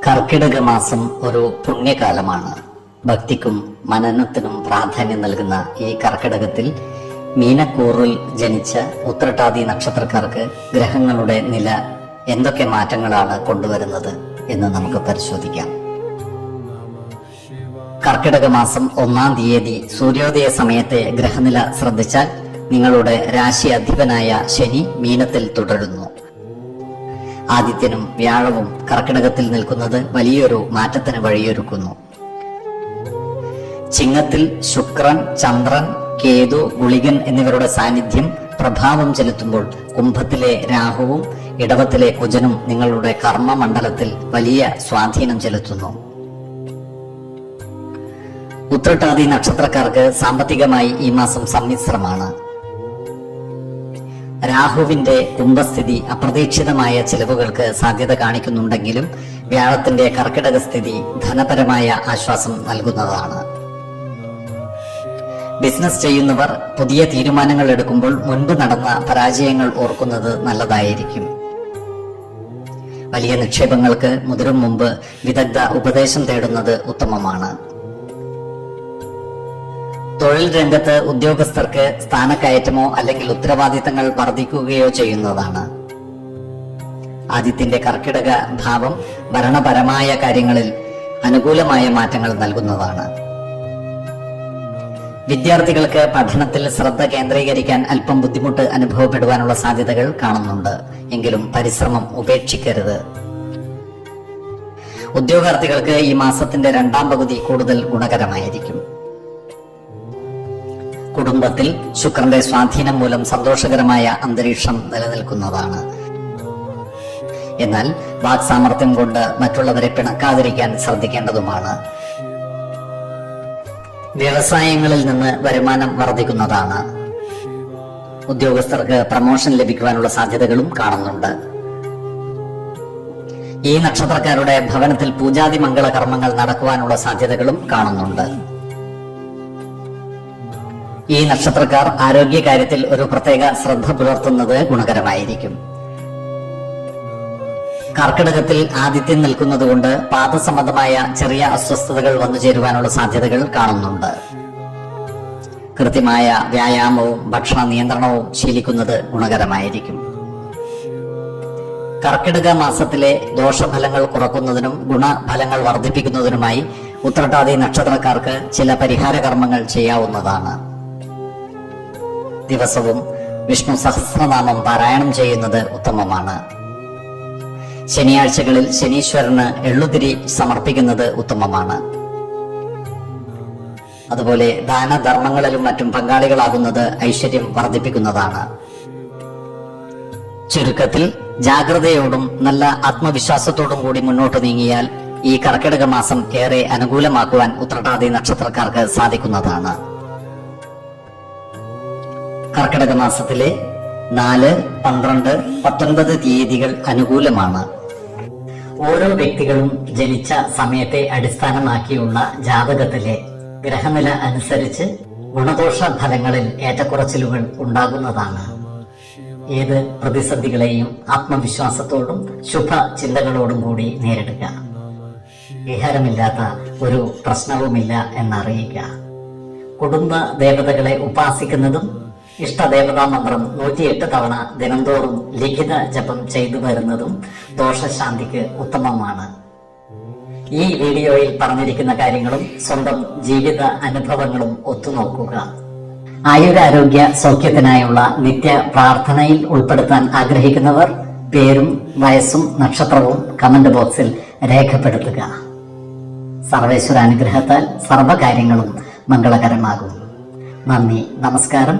കർക്കിടക മാസം ഒരു പുണ്യകാലമാണ്. ഭക്തിക്കും മനനത്തിനും പ്രാധാന്യം നൽകുന്ന ഈ കർക്കിടകത്തിൽ മീനക്കൂറിൽ ജനിച്ച ഉത്രട്ടാതി നക്ഷത്രക്കാർക്ക് ഗ്രഹങ്ങളുടെ നില എന്തൊക്കെ മാറ്റങ്ങളാണ് കൊണ്ടുവരുന്നത് എന്ന് നമുക്ക് പരിശോധിക്കാം. കർക്കിടക മാസം 1-ാം തീയതി സൂര്യോദയ സമയത്തെ ഗ്രഹനില ശ്രദ്ധിച്ചാൽ നിങ്ങളുടെ രാശി അധിപനായ ശനി മീനത്തിൽ തുടരുന്നു. ആദിത്യനും വ്യാഴവും കർക്കിടകത്തിൽ നിൽക്കുന്നത് വലിയൊരു മാറ്റത്തിന് വഴിയൊരുക്കുന്നു. ചിങ്ങത്തിൽ ശുക്രൻ, ചന്ദ്രൻ, കേതു, ഗുളികൻ എന്നിവരുടെ സാന്നിധ്യം പ്രഭാവം ചെലുത്തുമ്പോൾ കുംഭത്തിലെ രാഹുവും ഇടവത്തിലെ കുജനും നിങ്ങളുടെ കർമ്മമണ്ഡലത്തിൽ വലിയ സ്വാധീനം ചെലുത്തുന്നു. ഉത്രട്ടാതി നക്ഷത്രക്കാർക്ക് സാമ്പത്തികമായി ഈ മാസം സമ്മിശ്രമാണ്. രാഹുവിന്റെ കുംഭസ്ഥിതി അപ്രതീക്ഷിതമായ ചിലവുകൾക്ക് സാധ്യത കാണിക്കുന്നുണ്ടെങ്കിലും വ്യാഴത്തിന്റെ കർക്കിടക സ്ഥിതി ധനപരമായ ആശ്വാസം നൽകുന്നതാണ്. ബിസിനസ് ചെയ്യുന്നവർ പുതിയ തീരുമാനങ്ങൾ എടുക്കുമ്പോൾ മുൻപ് നടന്ന പരാജയങ്ങൾ ഓർക്കുന്നത് നല്ലതായിരിക്കും. വലിയ നിക്ഷേപങ്ങൾക്ക് മുതിരും മുമ്പ് വിദഗ്ധ ഉപദേശം തേടുന്നത് ഉത്തമമാണ്. തൊഴിൽ രംഗത്ത് ഉദ്യോഗസ്ഥർക്ക് സ്ഥാനക്കയറ്റമോ അല്ലെങ്കിൽ ഉത്തരവാദിത്തങ്ങൾ വർദ്ധിക്കുകയോ ചെയ്യുന്നതാണ്. ആദിത്യന്റെ കർക്കിടക ഭാവം ഭരണപരമായ കാര്യങ്ങളിൽ അനുകൂലമായ മാറ്റങ്ങൾ നൽകുന്നതാണ്. വിദ്യാർത്ഥികൾക്ക് പഠനത്തിൽ ശ്രദ്ധ കേന്ദ്രീകരിക്കാൻ അല്പം ബുദ്ധിമുട്ട് അനുഭവപ്പെടുവാനുള്ള സാധ്യതകൾ കാണുന്നുണ്ട്. എങ്കിലും പരിശ്രമം ഉപേക്ഷിക്കരുത്. ഉദ്യോഗാർത്ഥികൾക്ക് ഈ മാസത്തിന്റെ 2-ാം പകുതി കൂടുതൽ ഗുണകരമായിരിക്കും. കുടുംബത്തിൽ ശുക്രന്റെ സ്വാധീനം മൂലം സന്തോഷകരമായ അന്തരീക്ഷം നിലനിൽക്കുന്നതാണ്. എന്നാൽ വാക്സാമർത്ഥ്യം കൊണ്ട് മറ്റുള്ളവരെ പിണക്കാതിരിക്കാൻ ശ്രദ്ധിക്കേണ്ടതുമാണ്. വ്യവസായങ്ങളിൽ നിന്ന് വരുമാനം വർദ്ധിക്കുന്നതാണ്. ഉദ്യോഗസ്ഥർക്ക് പ്രമോഷൻ ലഭിക്കുവാനുള്ള സാധ്യതകളും കാണുന്നുണ്ട്. ഈ നക്ഷത്രക്കാരുടെ ഭവനത്തിൽ പൂജാതി മംഗള കർമ്മങ്ങൾ നടക്കുവാനുള്ള സാധ്യതകളും കാണുന്നുണ്ട്. ഈ നക്ഷത്രക്കാർ ആരോഗ്യകാര്യത്തിൽ ഒരു പ്രത്യേക ശ്രദ്ധ പുലർത്തുന്നത് ഗുണകരമായിരിക്കും. കർക്കിടകത്തിൽ ആദിത്യം നിൽക്കുന്നതുകൊണ്ട് പാദസംബന്ധമായ ചെറിയ അസ്വസ്ഥതകൾ വന്നു ചേരുവാനുള്ള സാധ്യതകൾ കാണുന്നുണ്ട്. കൃത്യമായ വ്യായാമവും ഭക്ഷണ നിയന്ത്രണവും ശീലിക്കുന്നത് ഗുണകരമായിരിക്കും. കർക്കിടക മാസത്തിലെ ദോഷഫലങ്ങൾ കുറക്കുന്നതിനും ഗുണഫലങ്ങൾ വർദ്ധിപ്പിക്കുന്നതിനുമായി ഉത്രട്ടാതി നക്ഷത്രക്കാർക്ക് ചില പരിഹാര കർമ്മങ്ങൾ ചെയ്യാവുന്നതാണ്. ദിവസവും വിഷ്ണു സഹസ്രനാമം പാരായണം ചെയ്യുന്നത് ഉത്തമമാണ്. ശനിയാഴ്ചകളിൽ ശനീശ്വരന് എള്ളുതിരി സമർപ്പിക്കുന്നത് ഉത്തമമാണ്. അതുപോലെ ദാനധർമ്മങ്ങളിലും മറ്റും പങ്കാളികളാകുന്നത് ഐശ്വര്യം വർദ്ധിപ്പിക്കുന്നതാണ്. ചുരുക്കത്തിൽ ജാഗ്രതയോടും നല്ല ആത്മവിശ്വാസത്തോടും കൂടി മുന്നോട്ട് നീങ്ങിയാൽ ഈ കർക്കിടക മാസം ഏറെ അനുകൂലമാക്കുവാൻ ഉത്രട്ടാതി നക്ഷത്രക്കാർക്ക് സാധിക്കുന്നതാണ്. കർക്കിടക മാസത്തിലെ 4, 12, 19 തീയതികൾ അനുകൂലമാണ്. ഓരോ വ്യക്തികളും ജനിച്ച സമയത്തെ അടിസ്ഥാനമാക്കിയുള്ള ജാതകത്തിലെ ഗ്രഹനില അനുസരിച്ച് ഗുണദോഷ ഫലങ്ങളിൽ ഏറ്റക്കുറച്ചിലുകൾ ഉണ്ടാകുന്നതാണ്. ഏത് പ്രതിസന്ധികളെയും ആത്മവിശ്വാസത്തോടും ശുഭ ചിന്തകളോടും കൂടി നേരിടുക. വിഹാരമില്ലാത്ത ഒരു പ്രശ്നവുമില്ല എന്നറിയിക്കുക. കുടുംബ ദേവതകളെ ഉപാസിക്കുന്നതും ഇഷ്ടദേവതാ മന്ത്രം 108 തവണ ദിനംതോറും ലിഖിത ജപം ചെയ്തു വരുന്നതും ദോഷശാന്തിക്ക് ഉത്തമമാണ്. ഈ വീഡിയോയിൽ പറഞ്ഞിരിക്കുന്ന കാര്യങ്ങളും സ്വന്തം ജീവിത അനുഭവങ്ങളും ഒത്തുനോക്കുക. ആയുരാരോഗ്യ സൗഖ്യത്തിനായുള്ള നിത്യ പ്രാർത്ഥനയിൽ ഉൾപ്പെടുത്താൻ ആഗ്രഹിക്കുന്നവർ പേരും വയസ്സും നക്ഷത്രവും കമന്റ് ബോക്സിൽ രേഖപ്പെടുത്തുക. സർവേശ്വര അനുഗ്രഹത്താൽ സർവ്വകാര്യങ്ങളും മംഗളകരമാകും. നന്ദി, നമസ്കാരം.